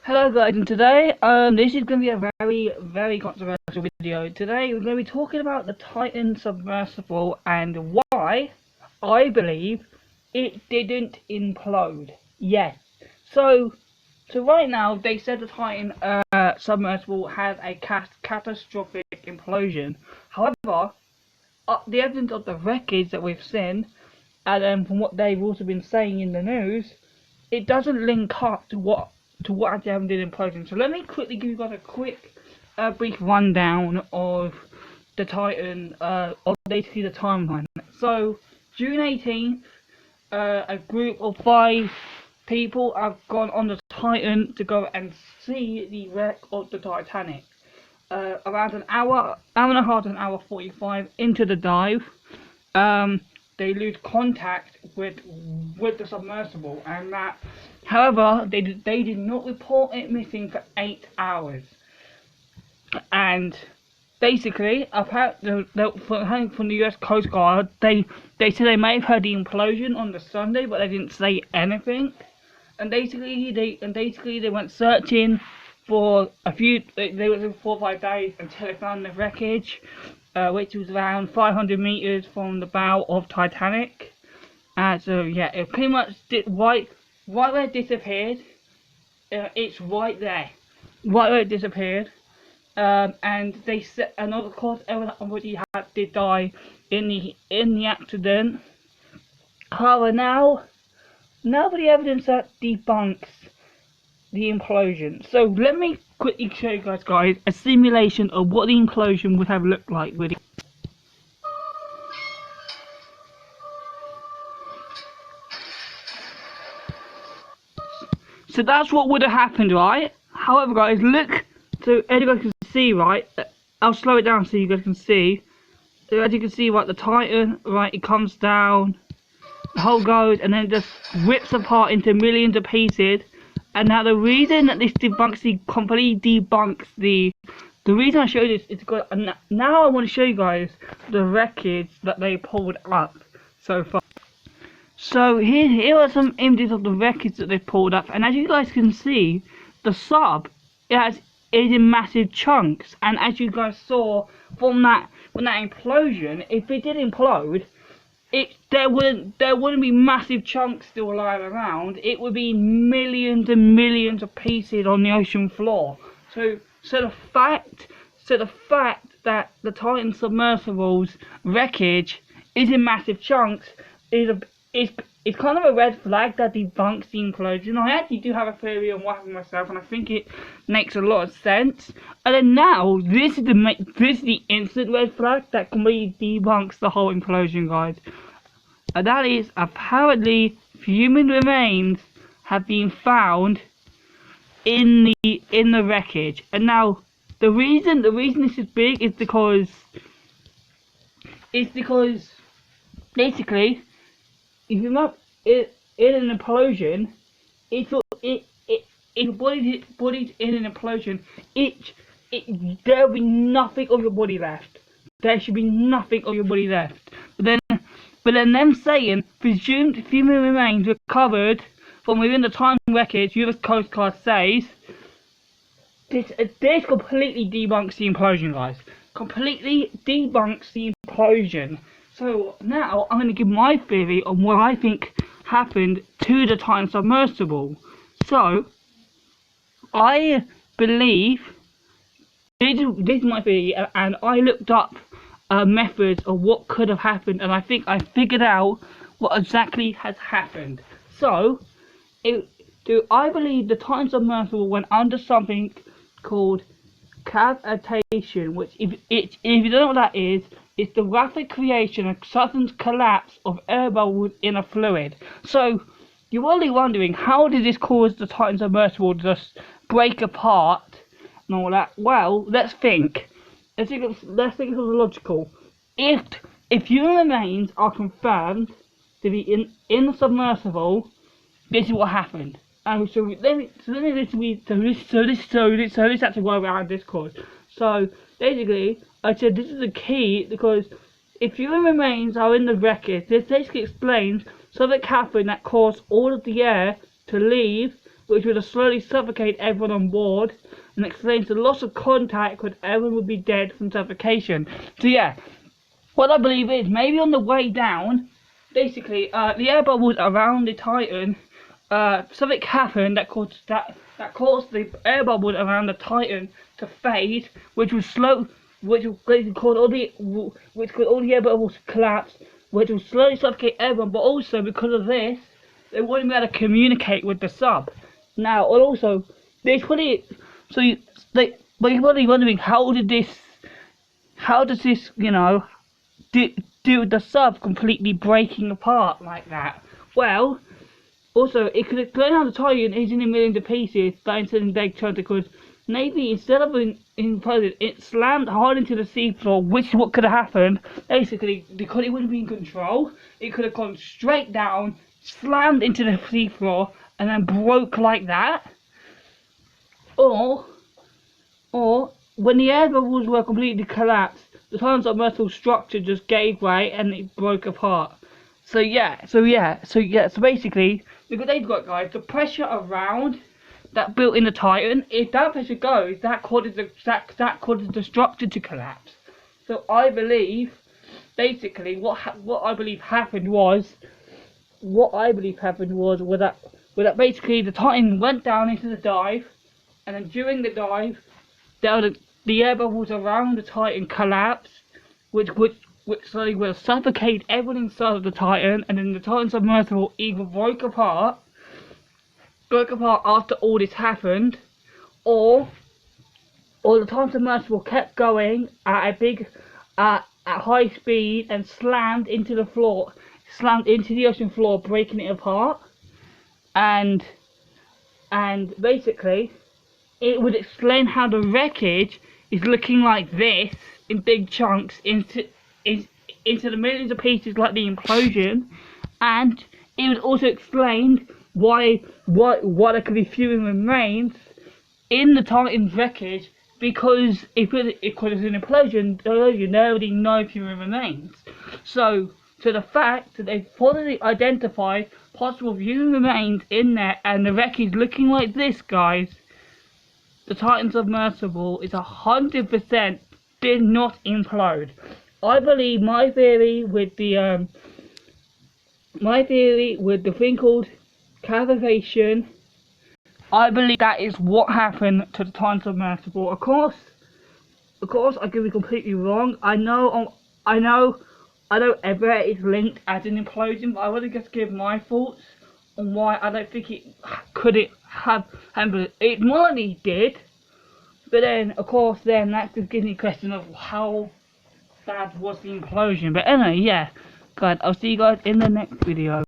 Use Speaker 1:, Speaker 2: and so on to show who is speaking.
Speaker 1: Hello guys, and today this is going to be a very controversial video. Today we're going to be talking about the Titan Submersible and why I believe it didn't implode. Yes. So right now they said the Titan Submersible had a catastrophic implosion. However, the evidence of the wreckage that we've seen, and from what they've also been saying in the news, it doesn't link up to what actually happened in implosion. So let me quickly give you guys a quick brief rundown of the Titan, of basically the timeline. So June 18th, a group of 5 people have gone on the Titan to go and see the wreck of the Titanic. Around an hour and a half to an hour 45 into the dive, they lose contact with the submersible, and that, however, they did not report it missing for 8 hours. And basically, apparently, from the US Coast Guard, they said they may have heard the implosion on the Sunday, but they didn't say anything. And basically, they went searching for they went for 4 or 5 days until they found the wreckage, which was around 500 meters from the bow of Titanic. So yeah, it pretty much right where it disappeared. It's right there, right where it disappeared. And they said, and of course, everyone already did die in the accident. However, now the evidence that debunks the implosion. So let me quickly show you guys a simulation of what the implosion would have looked like with it. So that's what would have happened, right? However, guys, look. So as you guys can see, right? I'll slow it down so you guys can see. So as you can see, right, the Titan, right, it comes down, the hull goes, and then it just rips apart into millions of pieces. And now the reason that this completely debunks the reason I show this is because now I want to show you guys the wreckage that they pulled up so far. So here are some images of the wreckage that they pulled up, and as you guys can see, the sub is in massive chunks. And as you guys saw from that implosion, if it did implode, there wouldn't be massive chunks still lying around. It would be millions and millions of pieces on the ocean floor. So the fact that the Titan Submersible's wreckage is in massive chunks is kind of a red flag that debunks the implosion. I actually do have a theory on what happened myself, and I think it makes a lot of sense. And then now this is the instant red flag that completely debunks the whole implosion, guys. And that is, apparently human remains have been found in the wreckage. And now the reason this is big is because basically, if you're not in an implosion, if your body's in an implosion, there'll be nothing of your body left. There should be nothing of your body left. But then them saying presumed human remains recovered from within the Titan wreckage, US Coast Guard says, this completely debunks the implosion, guys. Completely debunks the implosion. So now I'm going to give my theory on what I think happened to the Titan Submersible. So I believe, this is my theory, and I looked up methods of what could have happened, and I think I figured out what exactly has happened. So I believe the Titan Submersible went under something called cavitation, which if you don't know what that is, it's the rapid creation and sudden collapse of air bubbles in a fluid. So you're probably wondering, how did this cause the Titan Submersible to just break apart and all that? Well, let's think. Let's think of the logical. If human remains are confirmed to be in the submersible, this is what happened. So this actually why we had this course. So basically, I said this is the key, because if human remains are in the wreckage, this basically explains something happened that caused all of the air to leave which would have slowly suffocate everyone on board, and explains the loss of contact when everyone would be dead from suffocation. So yeah, what I believe is maybe on the way down, basically the air bubbles around the Titan, something happened that caused the air bubbles around the Titan to fade, which would basically cause all the air bubbles to collapse, which will slowly suffocate everyone. But also because of this, they wouldn't be able to communicate with the sub. Now, and also, there's probably but you're probably wondering how does this, you know, do the sub completely breaking apart like that? Well, also it could explain how the Titan is in a million pieces, but instead of big chunks, because maybe instead of imploded, it slammed hard into the seafloor, which is what could have happened. Basically, because it wouldn't be in control, it could have gone straight down, slammed into the seafloor, and then broke like that. Or when the air bubbles were completely collapsed, the Titan's submersible structure just gave way and it broke apart. So basically, because they've got, guys, the pressure around that built in the Titan, if that pressure goes, that causes the structure to collapse. So I believe, basically, what I believe happened was that basically the Titan went down into the dive, and then during the dive, the air bubbles around the Titan collapsed, which slowly will suffocate everyone inside of the Titan, and then the Titan submersible either broke apart after all this happened, or the Titan submersible kept going at high speed and slammed into the ocean floor, breaking it apart, and basically it would explain how the wreckage is looking like this in big chunks into the millions of pieces like the implosion, and it would also explain why there could be fewer remains in the Titan's wreckage, because if it was an implosion, there would be no fewer remains. So the fact that they've finally identified possible human remains in there and the wreckage looking like this, guys, the Titan submersible is 100% did not implode. I believe my theory with the thing called cavitation, I believe that is what happened to the Titan submersible. Of course, I could be completely wrong. I know everywhere is linked as an implosion, but I want to just give my thoughts on why I don't think it have happened. It morally did, but then of course that just gives me a question of how bad was the implosion. But anyway, yeah, guys, I'll see you guys in the next video.